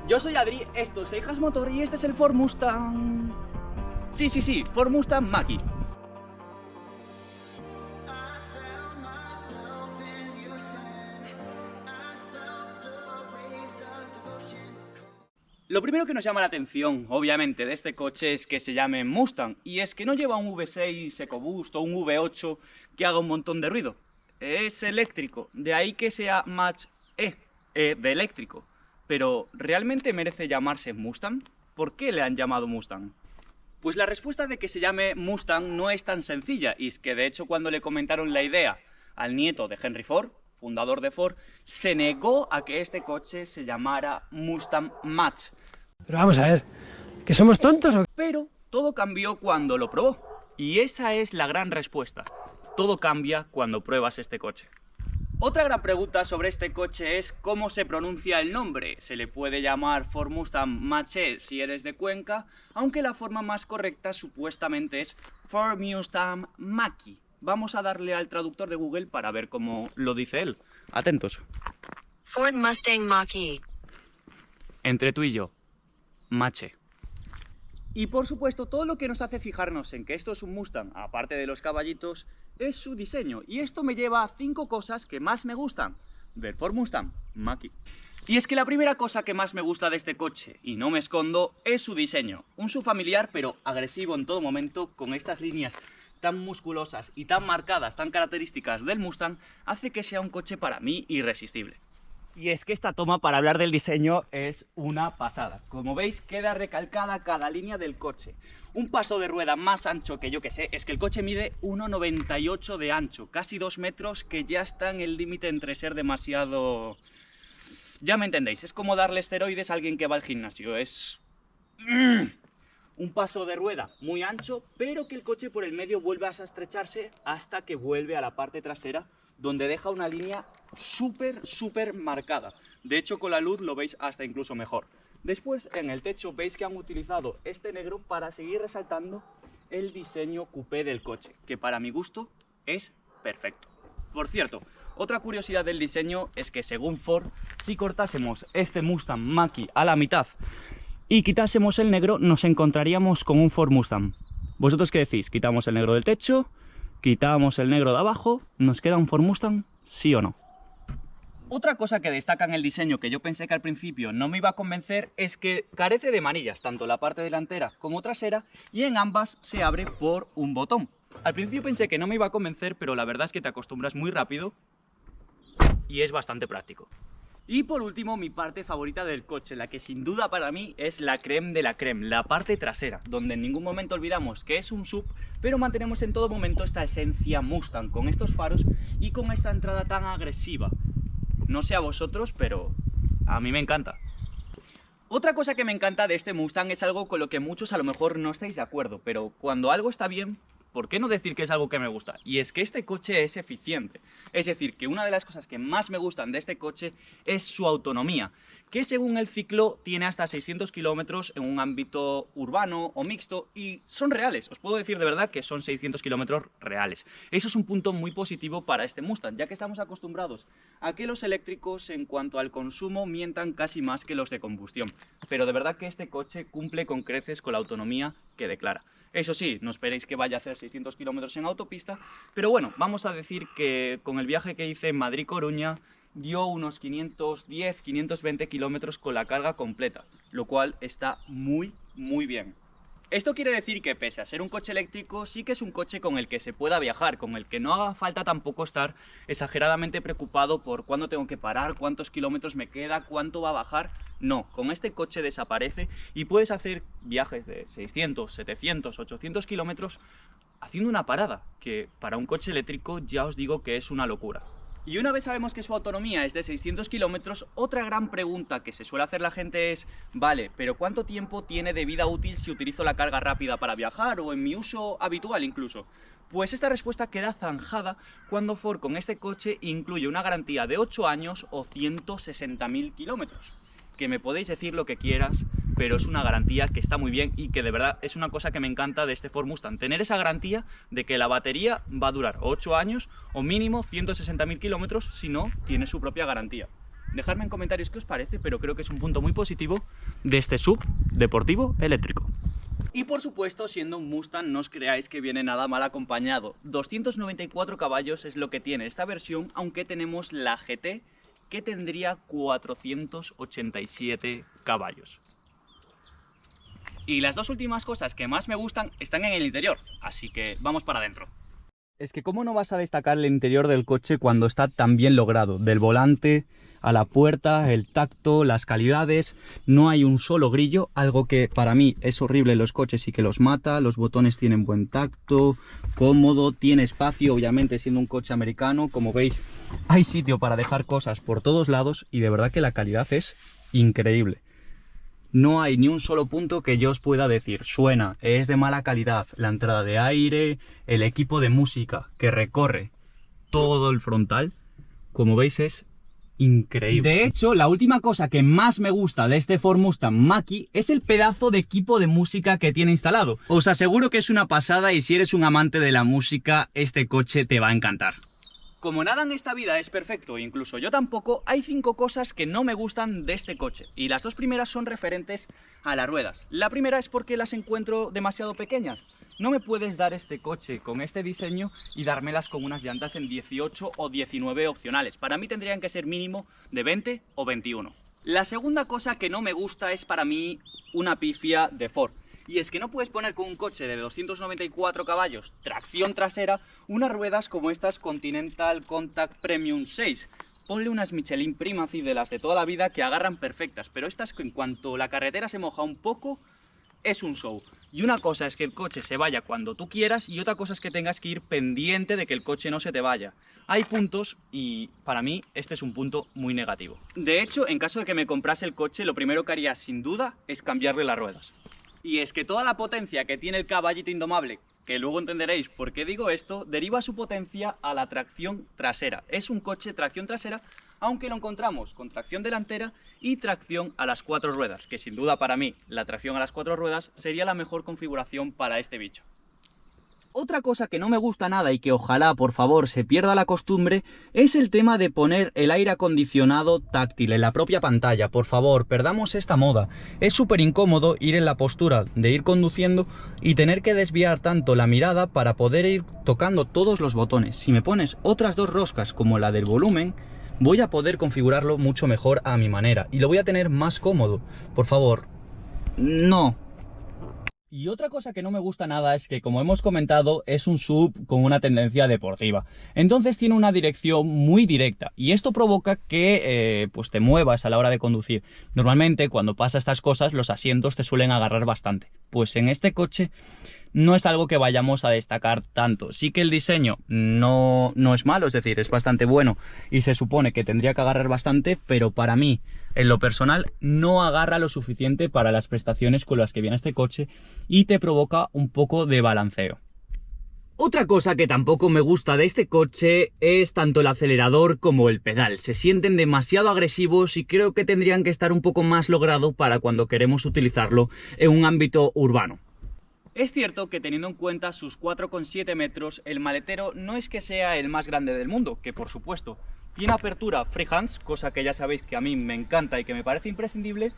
Yo soy Adri, esto es Seijas Motor y este es el Ford Mustang... Sí, Ford Mustang Mach-E. Lo primero que nos llama la atención, obviamente, de este coche es que se llame Mustang, y es que no lleva un V6 EcoBoost o un V8 que haga un montón de ruido. Es eléctrico, de ahí que sea Mach-E, de eléctrico. Pero, ¿realmente merece llamarse Mustang? ¿Por qué le han llamado Mustang? Pues la respuesta de que se llame Mustang no es tan sencilla, y es que de hecho cuando le comentaron la idea al nieto de Henry Ford, fundador de Ford, se negó a que este coche se llamara Mustang Mach. Pero vamos a ver, ¿que somos tontos o qué? Pero todo cambió cuando lo probó, y esa es la gran respuesta. Todo cambia cuando pruebas este coche. Otra gran pregunta sobre este coche es cómo se pronuncia el nombre. Se le puede llamar Ford Mustang Mach-E si eres de Cuenca, aunque la forma más correcta supuestamente es Ford Mustang Mach-E. Vamos a darle al traductor de Google para ver cómo lo dice él. Atentos. Ford Mustang Mach-E. Entre tú y yo, Mach-E. Y por supuesto, todo lo que nos hace fijarnos en que esto es un Mustang, aparte de los caballitos, es su diseño. Y esto me lleva a 5 cosas que más me gustan del Ford Mustang Mach-E. Y es que la primera cosa que más me gusta de este coche, y no me escondo, es su diseño. Un SUV familiar, pero agresivo en todo momento, con estas líneas tan musculosas y tan marcadas, tan características del Mustang, hace que sea un coche para mí irresistible. Y es que esta toma para hablar del diseño es una pasada. Como veis, queda recalcada cada línea del coche. Un paso de rueda más ancho que yo que sé, es que el coche mide 1,98 de ancho, casi 2 metros, que ya está en el límite entre ser demasiado... Ya me entendéis, es como darle esteroides a alguien que va al gimnasio, es... un paso de rueda muy ancho, pero que el coche por el medio vuelve a estrecharse hasta que vuelve a la parte trasera, donde deja una línea súper marcada. De hecho, con la luz lo veis hasta incluso mejor. Después, en el techo, veis que han utilizado este negro para seguir resaltando el diseño coupé del coche, que para mi gusto es perfecto. Por cierto, otra curiosidad del diseño es que según Ford, si cortásemos este Mustang Mach-E a la mitad y quitásemos el negro, nos encontraríamos con un Ford Mustang. ¿Vosotros qué decís? ¿Quitamos el negro del techo? ¿Quitamos el negro de abajo? ¿Nos queda un Ford Mustang? ¿Sí o no? Otra cosa que destaca en el diseño, que yo pensé que al principio no me iba a convencer, es que carece de manillas, tanto la parte delantera como trasera, y en ambas se abre por un botón. Al principio pensé que no me iba a convencer, pero la verdad es que te acostumbras muy rápido y es bastante práctico. Y por último, mi parte favorita del coche, la que sin duda para mí es la crème de la crème, la parte trasera, donde en ningún momento olvidamos que es un SUV, pero mantenemos en todo momento esta esencia Mustang, con estos faros y con esta entrada tan agresiva. No sé a vosotros, pero a mí me encanta. Otra cosa que me encanta de este Mustang es algo con lo que muchos a lo mejor no estáis de acuerdo, pero cuando algo está bien, ¿por qué no decir que es algo que me gusta? Y es que este coche es eficiente. Es decir, que una de las cosas que más me gustan de este coche es su autonomía, que según el ciclo tiene hasta 600 kilómetros en un ámbito urbano o mixto, y son reales. Os puedo decir de verdad que son 600 kilómetros reales. Eso es un punto muy positivo para este Mustang, ya que estamos acostumbrados a que los eléctricos en cuanto al consumo mientan casi más que los de combustión. Pero de verdad que este coche cumple con creces con la autonomía que declara. Eso sí, no esperéis que vaya a hacer 600 kilómetros en autopista, pero bueno, vamos a decir que con el viaje que hice en Madrid-Coruña dio unos 510-520 kilómetros con la carga completa, lo cual está muy bien. Esto quiere decir que pese a ser un coche eléctrico, sí que es un coche con el que se pueda viajar, con el que no haga falta tampoco estar exageradamente preocupado por cuándo tengo que parar, cuántos kilómetros me queda, cuánto va a bajar. No, con este coche desaparece y puedes hacer viajes de 600, 700, 800 kilómetros haciendo una parada, que para un coche eléctrico ya os digo que es una locura. Y una vez sabemos que su autonomía es de 600 kilómetros, otra gran pregunta que se suele hacer la gente es, vale, pero ¿cuánto tiempo tiene de vida útil si utilizo la carga rápida para viajar o en mi uso habitual incluso? Pues esta respuesta queda zanjada cuando Ford con este coche incluye una garantía de 8 años o 160.000 kilómetros. Que me podéis decir lo que quieras, pero es una garantía que está muy bien y que de verdad es una cosa que me encanta de este Ford Mustang, tener esa garantía de que la batería va a durar 8 años o mínimo 160.000 kilómetros si no tiene su propia garantía. Dejadme en comentarios qué os parece, pero creo que es un punto muy positivo de este SUV deportivo eléctrico. Y por supuesto, siendo un Mustang, no os creáis que viene nada mal acompañado. 294 caballos es lo que tiene esta versión, aunque tenemos la GT, que tendría 487 caballos. Y las dos últimas cosas que más me gustan están en el interior, así que vamos para adentro. Es que cómo no vas a destacar el interior del coche cuando está tan bien logrado, del volante a la puerta, el tacto, las calidades, no hay un solo grillo, algo que para mí es horrible en los coches y que los mata. Los botones tienen buen tacto, cómodo, tiene espacio, obviamente siendo un coche americano, como veis hay sitio para dejar cosas por todos lados y de verdad que la calidad es increíble. No hay ni un solo punto que yo os pueda decir, suena, es de mala calidad, la entrada de aire, el equipo de música que recorre todo el frontal, como veis es increíble. De hecho, la última cosa que más me gusta de este Ford Mustang Mach-E es el pedazo de equipo de música que tiene instalado. Os aseguro que es una pasada y si eres un amante de la música, este coche te va a encantar. Como nada en esta vida es perfecto, incluso yo tampoco, hay 5 cosas que no me gustan de este coche. Y las dos primeras son referentes a las ruedas. La primera es porque las encuentro demasiado pequeñas. No me puedes dar este coche con este diseño y dármelas con unas llantas en 18 o 19 opcionales. Para mí tendrían que ser mínimo de 20 o 21. La segunda cosa que no me gusta es para mí una pifia de Ford. Y es que no puedes poner con un coche de 294 caballos, tracción trasera, unas ruedas como estas Continental Contact Premium 6. Ponle unas Michelin Primacy de las de toda la vida que agarran perfectas, pero estas en cuanto la carretera se moja un poco, es un show. Y una cosa es que el coche se vaya cuando tú quieras y otra cosa es que tengas que ir pendiente de que el coche no se te vaya. Hay puntos y para mí este es un punto muy negativo. De hecho, en caso de que me comprase el coche, lo primero que haría sin duda es cambiarle las ruedas. Y es que toda la potencia que tiene el caballito indomable, que luego entenderéis por qué digo esto, deriva su potencia a la tracción trasera. Es un coche tracción trasera, aunque lo encontramos con tracción delantera y tracción a las 4 ruedas, que sin duda para mí la tracción a las 4 ruedas sería la mejor configuración para este bicho. Otra cosa que no me gusta nada y que ojalá por favor se pierda la costumbre es el tema de poner el aire acondicionado táctil en la propia pantalla. Por favor, perdamos esta moda. Es súper incómodo ir en la postura de ir conduciendo y tener que desviar tanto la mirada para poder ir tocando todos los botones. Si me pones otras 2 roscas como la del volumen, voy a poder configurarlo mucho mejor a mi manera y lo voy a tener más cómodo. Por favor, no. Y otra cosa que no me gusta nada es que, como hemos comentado, es un SUV con una tendencia deportiva. Entonces tiene una dirección muy directa y esto provoca que pues te muevas a la hora de conducir. Normalmente cuando pasa estas cosas los asientos te suelen agarrar bastante. Pues en este coche no es algo que vayamos a destacar tanto. Sí que el diseño no es malo, es decir, es bastante bueno y se supone que tendría que agarrar bastante, pero para mí, en lo personal, no agarra lo suficiente para las prestaciones con las que viene este coche y te provoca un poco de balanceo. Otra cosa que tampoco me gusta de este coche es tanto el acelerador como el pedal. Se sienten demasiado agresivos y creo que tendrían que estar un poco más logrado para cuando queremos utilizarlo en un ámbito urbano. Es cierto que teniendo en cuenta sus 4,7 metros, el maletero no es que sea el más grande del mundo, que por supuesto tiene apertura freehands, cosa que ya sabéis que a mí me encanta y que me parece imprescindible,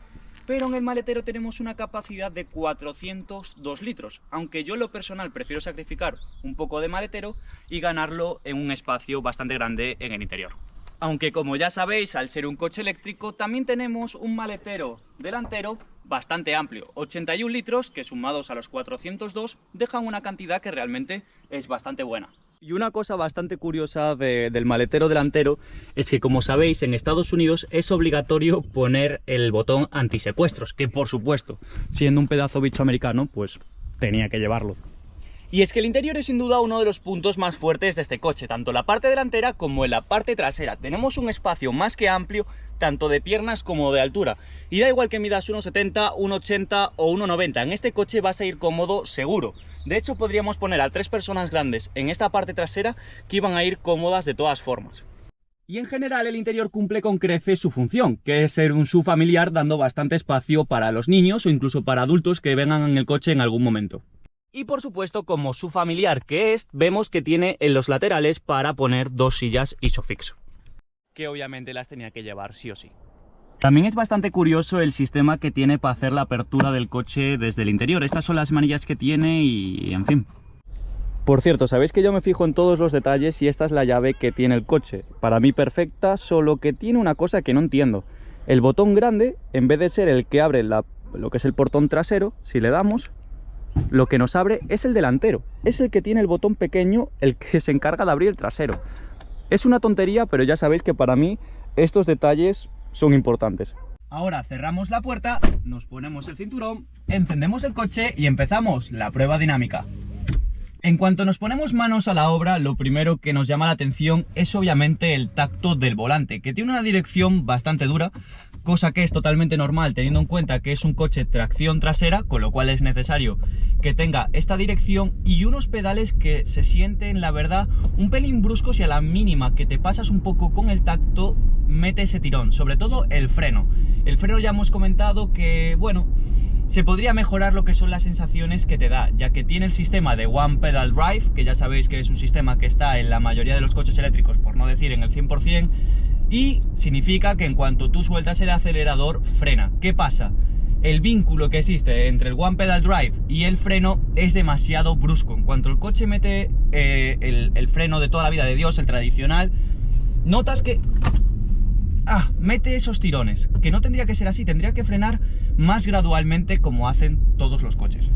pero en el maletero tenemos una capacidad de 402 litros, aunque yo en lo personal prefiero sacrificar un poco de maletero y ganarlo en un espacio bastante grande en el interior. Aunque como ya sabéis, al ser un coche eléctrico, también tenemos un maletero delantero bastante amplio, 81 litros, que sumados a los 402 dejan una cantidad que realmente es bastante buena. Y una cosa bastante curiosa del maletero delantero es que, como sabéis, en Estados Unidos es obligatorio poner el botón antisecuestros, que por supuesto, siendo un pedazo bicho americano, pues tenía que llevarlo. Y es que el interior es sin duda uno de los puntos más fuertes de este coche, tanto en la parte delantera como en la parte trasera. Tenemos un espacio más que amplio, tanto de piernas como de altura. Y da igual que midas 1,70, 1,80 o 1,90, en este coche vas a ir cómodo seguro. De hecho, podríamos poner a 3 personas grandes en esta parte trasera que iban a ir cómodas de todas formas. Y en general el interior cumple con creces su función, que es ser un SUV familiar dando bastante espacio para los niños o incluso para adultos que vengan en el coche en algún momento. Y por supuesto, como SUV familiar que es, vemos que tiene en los laterales para poner 2 sillas ISOFIX. que obviamente las tenía que llevar sí o sí. También es bastante curioso el sistema que tiene para hacer la apertura del coche desde el interior. Estas son las manillas que tiene y en fin. Por cierto, sabéis que yo me fijo en todos los detalles y esta es la llave que tiene el coche. Para mí perfecta, solo que tiene una cosa que no entiendo. El botón grande, en vez de ser el que abre lo que es el portón trasero, si le damos, lo que nos abre es el delantero. Es el que tiene el botón pequeño, el que se encarga de abrir el trasero. Es una tontería, pero ya sabéis que para mí estos detalles son importantes. Ahora cerramos la puerta, nos ponemos el cinturón, encendemos el coche y empezamos la prueba dinámica. En cuanto nos ponemos manos a la obra, lo primero que nos llama la atención es obviamente el tacto del volante, que tiene una dirección bastante dura, cosa que es totalmente normal teniendo en cuenta que es un coche tracción trasera, con lo cual es necesario que tenga esta dirección y unos pedales que se sienten, la verdad, un pelín bruscos y a la mínima que te pasas un poco con el tacto, mete ese tirón, sobre todo el freno. El freno ya hemos comentado que, bueno, se podría mejorar lo que son las sensaciones que te da, ya que tiene el sistema de One Pedal Drive, que ya sabéis que es un sistema que está en la mayoría de los coches eléctricos, por no decir en el 100%, y significa que en cuanto tú sueltas el acelerador, frena. ¿Qué pasa? El vínculo que existe entre el One Pedal Drive y el freno es demasiado brusco. En cuanto el coche mete el freno de toda la vida de Dios, el tradicional, notas que mete esos tirones, que no tendría que ser así, tendría que frenar más gradualmente como hacen todos los coches.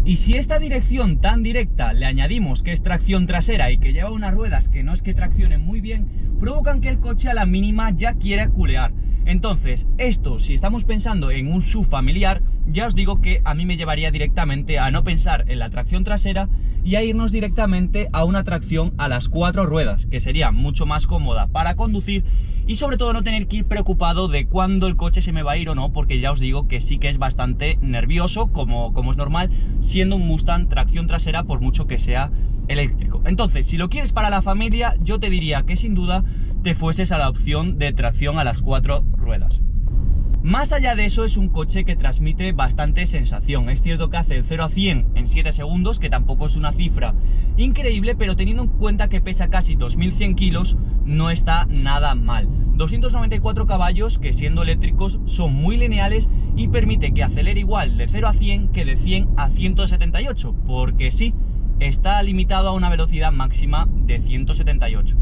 Y si esta dirección tan directa le añadimos que es tracción trasera y que lleva unas ruedas que no es que traccionen muy bien, provocan que el coche a la mínima ya quiera culear. Entonces, esto, si estamos pensando en un SUV familiar, ya os digo que a mí me llevaría directamente a no pensar en la tracción trasera y a irnos directamente a una tracción a las 4 ruedas, que sería mucho más cómoda para conducir y sobre todo no tener que ir preocupado de cuándo el coche se me va a ir o no, porque ya os digo que sí que es bastante nervioso, como es normal, siendo un Mustang tracción trasera por mucho que sea eléctrico. Entonces, si lo quieres para la familia, yo te diría que sin duda te fueses a la opción de tracción a las 4 ruedas. Más allá de eso, es un coche que transmite bastante sensación. Es cierto que hace el 0 a 100 en 7 segundos, que tampoco es una cifra increíble, pero teniendo en cuenta que pesa casi 2100 kilos, no está nada mal. 294 caballos que siendo eléctricos son muy lineales y permite que acelere igual de 0 a 100 que de 100 a 178, porque sí, está limitado a una velocidad máxima de 178.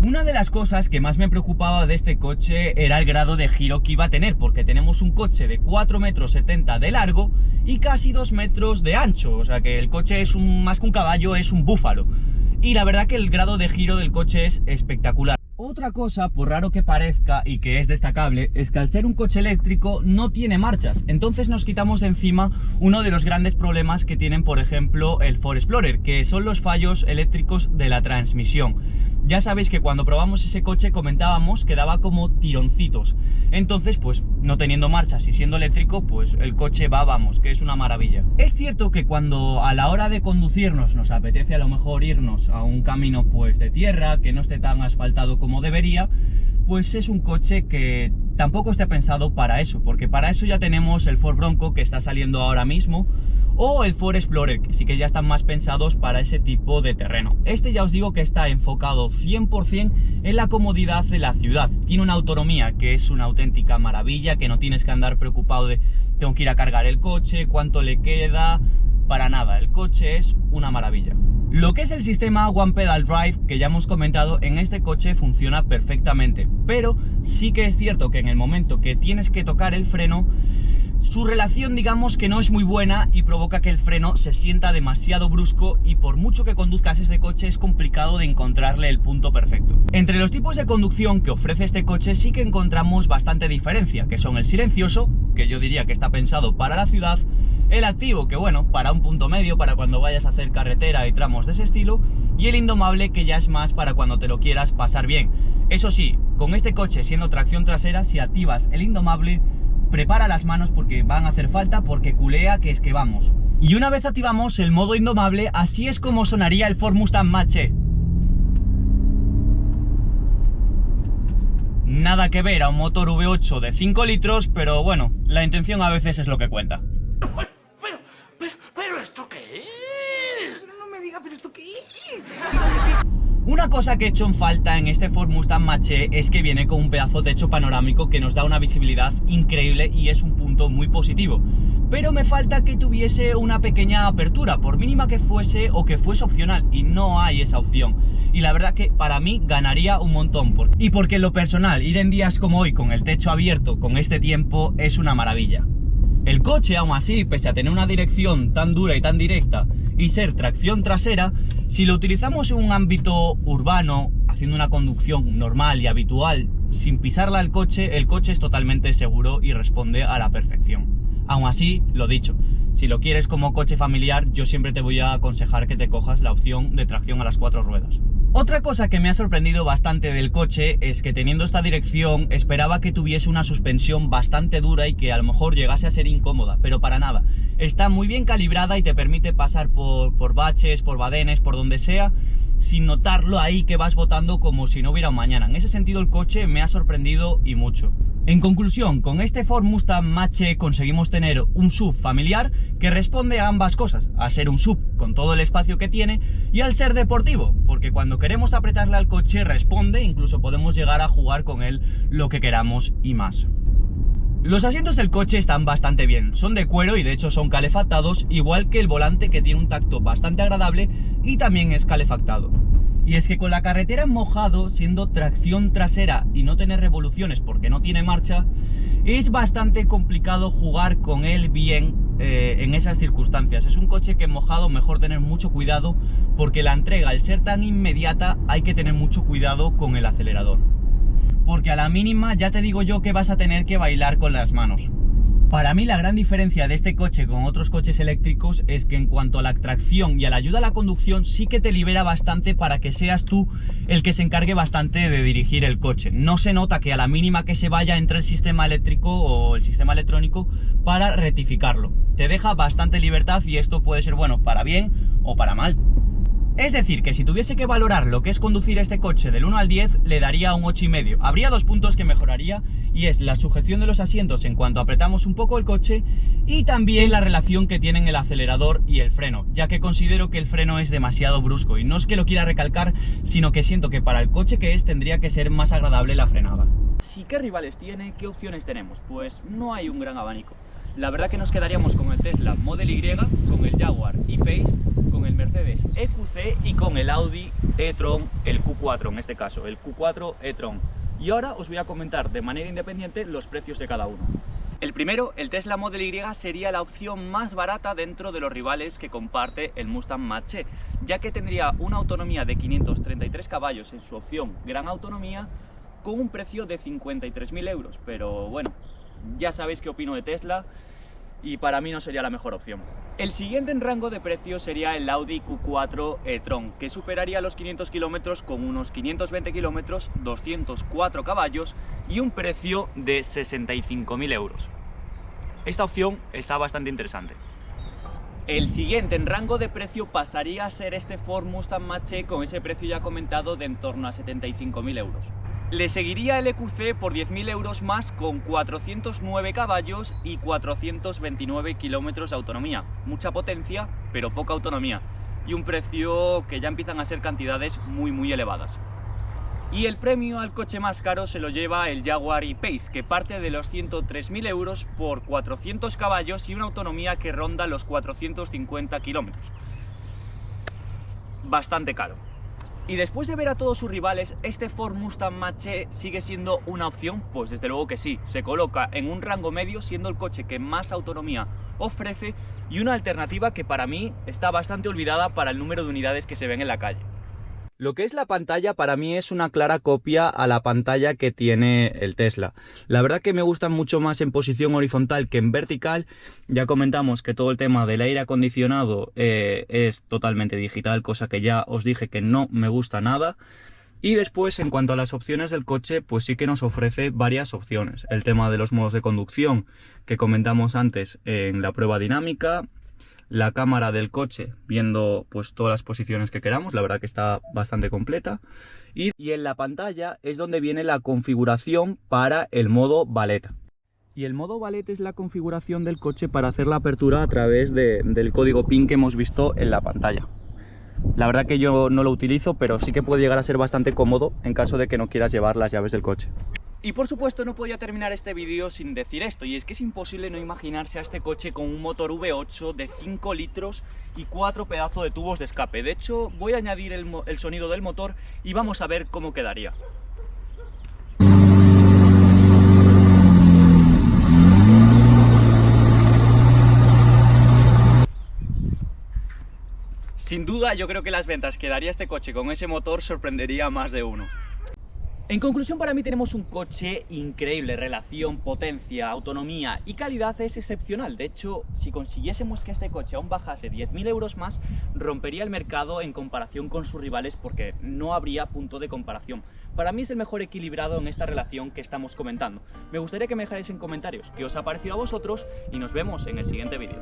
Una de las cosas que más me preocupaba de este coche era el grado de giro que iba a tener, porque tenemos un coche de 4,70 metros de largo y casi 2 metros de ancho, o sea que el coche es más que un caballo, es un búfalo. Y la verdad que el grado de giro del coche es espectacular. Otra cosa, por raro que parezca y que es destacable, es que al ser un coche eléctrico no tiene marchas. Entonces nos quitamos de encima uno de los grandes problemas que tienen, por ejemplo, el Ford Explorer, que son los fallos eléctricos de la transmisión. Ya sabéis que cuando probamos ese coche comentábamos que daba como tironcitos. Entonces, pues no teniendo marchas y siendo eléctrico, pues el coche vamos, que es una maravilla. Es cierto que cuando a la hora de conducirnos nos apetece a lo mejor irnos a un camino pues de tierra, que no esté tan asfaltado como debería, pues es un coche que tampoco está pensado para eso, porque para eso ya tenemos el Ford Bronco que está saliendo ahora mismo, o el Ford Explorer, que sí que ya están más pensados para ese tipo de terreno. Este ya os digo que está enfocado 100% en la comodidad de la ciudad. Tiene una autonomía que es una auténtica maravilla, que no tienes que andar preocupado de tengo que ir a cargar el coche, cuánto le queda, para nada. El coche es una maravilla. Lo que es el sistema One Pedal Drive, que ya hemos comentado, en este coche funciona perfectamente, pero sí que es cierto que en el momento que tienes que tocar el freno, su relación digamos que no es muy buena y provoca que el freno se sienta demasiado brusco y por mucho que conduzcas este coche es complicado de encontrarle el punto perfecto. Entre los tipos de conducción que ofrece este coche sí que encontramos bastante diferencia, que son el silencioso, que yo diría que está pensado para la ciudad, el activo, que bueno, para un punto medio, para cuando vayas a hacer carretera y tramos de ese estilo, y el indomable, que ya es más para cuando te lo quieras pasar bien. Eso sí, con este coche siendo tracción trasera, si activas el indomable, prepara las manos porque van a hacer falta, porque culea que es que vamos. Y una vez activamos el modo indomable, así es como sonaría el Ford Mustang Mach-E. Nada que ver a un motor V8 de 5 litros, pero bueno, la intención a veces es lo que cuenta. ¿Pero esto qué es? No me diga, ¿pero esto qué es? Una cosa que he hecho en falta en este Ford Mustang Mach-E es que viene con un pedazo de techo panorámico que nos da una visibilidad increíble y es un punto muy positivo. Pero me falta que tuviese una pequeña apertura, por mínima que fuese o que fuese opcional, y no hay esa opción. Y la verdad que para mí ganaría un montón. Y porque en lo personal, ir en días como hoy con el techo abierto, con este tiempo, es una maravilla. El coche, aún así, pese a tener una dirección tan dura y tan directa y ser tracción trasera, si lo utilizamos en un ámbito urbano, haciendo una conducción normal y habitual, sin pisarla el coche es totalmente seguro y responde a la perfección. Aún así, lo dicho, si lo quieres como coche familiar, yo siempre te voy a aconsejar que te cojas la opción de tracción a las 4 ruedas. Otra cosa que me ha sorprendido bastante del coche es que teniendo esta dirección esperaba que tuviese una suspensión bastante dura y que a lo mejor llegase a ser incómoda, pero para nada. Está muy bien calibrada y te permite pasar por baches, por badenes, por donde sea, sin notarlo ahí que vas botando como si no hubiera un mañana. En ese sentido el coche me ha sorprendido y mucho. En conclusión, con este Ford Mustang Mach-E conseguimos tener un SUV familiar que responde a ambas cosas, a ser un SUV con todo el espacio que tiene y al ser deportivo, porque cuando queremos apretarle al coche responde, incluso podemos llegar a jugar con él lo que queramos y más. Los asientos del coche están bastante bien, son de cuero y de hecho son calefactados, igual que el volante que tiene un tacto bastante agradable y también es calefactado. Y es que con la carretera en mojado, siendo tracción trasera y no tener revoluciones porque no tiene marcha, es bastante complicado jugar con él bien en esas circunstancias. Es un coche que en mojado mejor tener mucho cuidado porque la entrega, al ser tan inmediata, hay que tener mucho cuidado con el acelerador. Porque a la mínima ya te digo yo que vas a tener que bailar con las manos. Para mí la gran diferencia de este coche con otros coches eléctricos es que en cuanto a la tracción y a la ayuda a la conducción sí que te libera bastante para que seas tú el que se encargue bastante de dirigir el coche. No se nota que a la mínima que se vaya entre el sistema eléctrico o el sistema electrónico para rectificarlo. Te deja bastante libertad y esto puede ser bueno para bien o para mal. Es decir, que si tuviese que valorar lo que es conducir este coche del 1 al 10, le daría un 8,5. Habría dos puntos que mejoraría y es la sujeción de los asientos en cuanto apretamos un poco el coche y también la relación que tienen el acelerador y el freno, ya que considero que el freno es demasiado brusco y no es que lo quiera recalcar, sino que siento que para el coche que es tendría que ser más agradable la frenada. ¿Y qué rivales tiene? ¿Qué opciones tenemos? Pues no hay un gran abanico. La verdad que nos quedaríamos con el Tesla Model Y, con el Jaguar E-Pace, con el Mercedes EQC y con el Audi e-tron, el Q4 en este caso, el Q4 e-tron. Y ahora os voy a comentar de manera independiente los precios de cada uno. El primero, el Tesla Model Y, sería la opción más barata dentro de los rivales que comparte el Mustang Mach-E, ya que tendría una autonomía de 533 caballos en su opción Gran Autonomía, con un precio de 53.000 euros, pero bueno, ya sabéis qué opino de Tesla y para mí no sería la mejor opción. El siguiente en rango de precio sería el Audi Q4 e-tron, que superaría los 500 kilómetros con unos 520 kilómetros, 204 caballos y un precio de 65.000 euros. Esta opción está bastante interesante. El siguiente en rango de precio pasaría a ser este Ford Mustang Mach-E con ese precio ya comentado de en torno a 75.000 euros. Le seguiría el EQC por 10.000 euros más con 409 caballos y 429 kilómetros de autonomía. Mucha potencia, pero poca autonomía. Y un precio que ya empiezan a ser cantidades muy elevadas. Y el premio al coche más caro se lo lleva el Jaguar E-Pace, que parte de los 103.000 euros por 400 caballos y una autonomía que ronda los 450 kilómetros. Bastante caro. Y después de ver a todos sus rivales, ¿este Ford Mustang Mach-E sigue siendo una opción? Pues desde luego que sí, se coloca en un rango medio siendo el coche que más autonomía ofrece y una alternativa que para mí está bastante olvidada para el número de unidades que se ven en la calle. Lo que es la pantalla para mí es una clara copia a la pantalla que tiene el Tesla. La verdad que me gusta mucho más en posición horizontal que en vertical. Ya comentamos que todo el tema del aire acondicionado es totalmente digital, cosa que ya os dije que no me gusta nada. Y después, en cuanto a las opciones del coche, pues sí que nos ofrece varias opciones. El tema de los modos de conducción que comentamos antes en la prueba dinámica. La cámara del coche viendo pues todas las posiciones que queramos, la verdad que está bastante completa. Y en la pantalla es donde viene la configuración para el modo ballet. Y el modo ballet es la configuración del coche para hacer la apertura a través del código PIN que hemos visto en la pantalla. La verdad que yo no lo utilizo, pero sí que puede llegar a ser bastante cómodo en caso de que no quieras llevar las llaves del coche. Y por supuesto no podía terminar este vídeo sin decir esto, y es que es imposible no imaginarse a este coche con un motor V8 de 5 litros y 4 pedazos de tubos de escape. De hecho, voy a añadir el sonido del motor y vamos a ver cómo quedaría. Sin duda, yo creo que las ventas que daría este coche con ese motor sorprendería a más de uno. En conclusión, para mí tenemos un coche increíble. Relación, potencia, autonomía y calidad es excepcional. De hecho, si consiguiésemos que este coche aún bajase 10.000 euros más, rompería el mercado en comparación con sus rivales porque no habría punto de comparación. Para mí es el mejor equilibrado en esta relación que estamos comentando. Me gustaría que me dejarais en comentarios qué os ha parecido a vosotros y nos vemos en el siguiente vídeo.